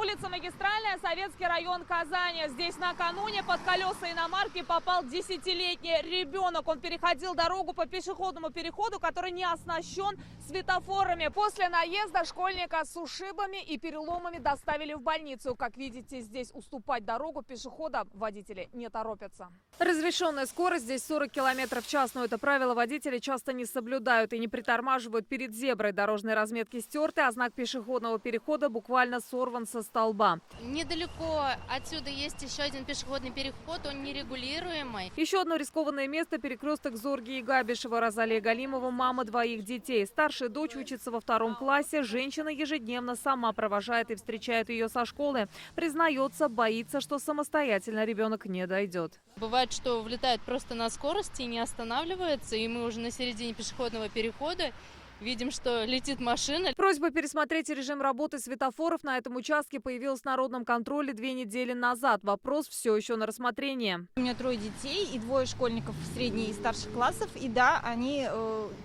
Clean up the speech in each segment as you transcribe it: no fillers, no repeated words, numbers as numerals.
улица Магистральная, Советский район Казани. Здесь накануне под колеса иномарки попал 10-летний ребенок. Он переходил дорогу по пешеходному переходу, который не оснащен светофорами. После наезда школьника с ушибами и переломами доставили в больницу. Как видите, здесь уступать дорогу пешеходам водители не торопятся. Разрешенная скорость здесь 40 км в час, но это правило водители часто не соблюдают и не притормаживают перед зеброй. Дорожные разметки стерты, а знак пешеходного перехода буквально сорван со столба. Недалеко отсюда есть еще один пешеходный переход, он нерегулируемый. Еще одно рискованное место – перекресток Зорги и Габишева. Розалия Галимова – мама двоих детей. Старшая дочь учится во 2 классе. Женщина ежедневно сама провожает и встречает ее со школы. Признается, боится, что самостоятельно ребенок не дойдет. Бывает, что влетает просто на скорости и не останавливается, и мы уже на середине пешеходного перехода видим, что летит машина. Просьба пересмотреть режим работы светофоров на этом участке появилась в народном контроле 2 недели назад. Вопрос все еще на рассмотрение. У меня 3 детей и 2 школьников средних и старших классов. И да, они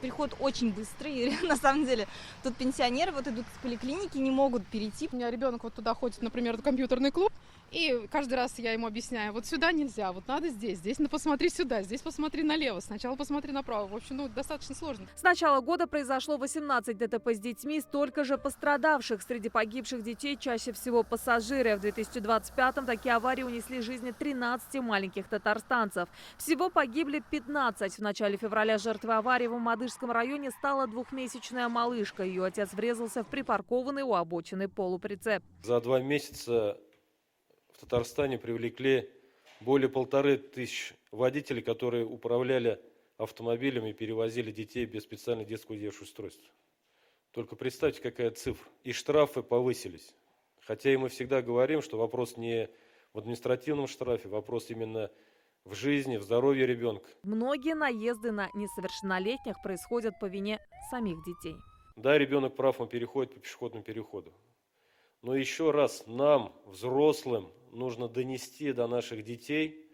переход очень быстрый. И, на самом деле, тут пенсионеры вот идут с поликлиники, не могут перейти. У меня ребенок вот туда ходит, например, в компьютерный клуб. И каждый раз я ему объясняю, вот сюда нельзя, вот надо здесь, посмотри сюда, здесь посмотри налево, сначала посмотри направо. В общем, достаточно сложно. С начала года произошло 18 ДТП с детьми, столько же пострадавших. Среди погибших детей чаще всего пассажиры. В 2025-м такие аварии унесли жизни 13 маленьких татарстанцев. Всего погибли 15. В начале февраля жертвой аварии в Мамадышском районе стала 2-месячная малышка. Ее отец врезался в припаркованный у обочины полуприцеп. За 2 месяца в Татарстане привлекли более 1500 водителей, которые управляли автомобилями и перевозили детей без специального детского удерживающего устройства. Только представьте, какая цифра. И штрафы повысились. Хотя и мы всегда говорим, что вопрос не в административном штрафе, вопрос именно в жизни, в здоровье ребенка. Многие наезды на несовершеннолетних происходят по вине самих детей. Да, ребенок прав, он переходит по пешеходному переходу. Но еще раз нам, взрослым, нужно донести до наших детей,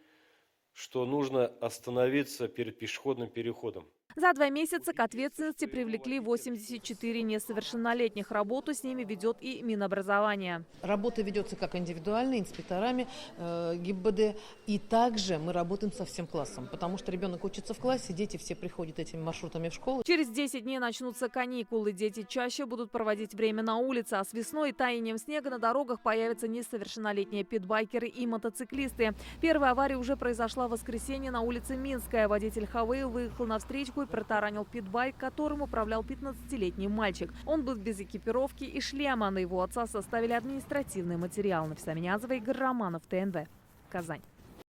что нужно остановиться перед пешеходным переходом. За 2 месяца к ответственности привлекли 84 несовершеннолетних. Работу с ними ведет и Минобразование. Работа ведется как индивидуально, инспекторами ГИБДД. И также мы работаем со всем классом, потому что ребенок учится в классе, дети все приходят этими маршрутами в школу. Через 10 дней начнутся каникулы. Дети чаще будут проводить время на улице, а с весной и таянием снега на дорогах появятся несовершеннолетние питбайкеры и мотоциклисты. Первая авария уже произошла в воскресенье на улице Минская. Водитель Хавейл выехал на встречку и протаранил питбайк, которым управлял 15-летний мальчик. Он был без экипировки и шлема. На его отца составили административный материал. Нафиса Минязова, Игорь Романов, ТНВ, Казань.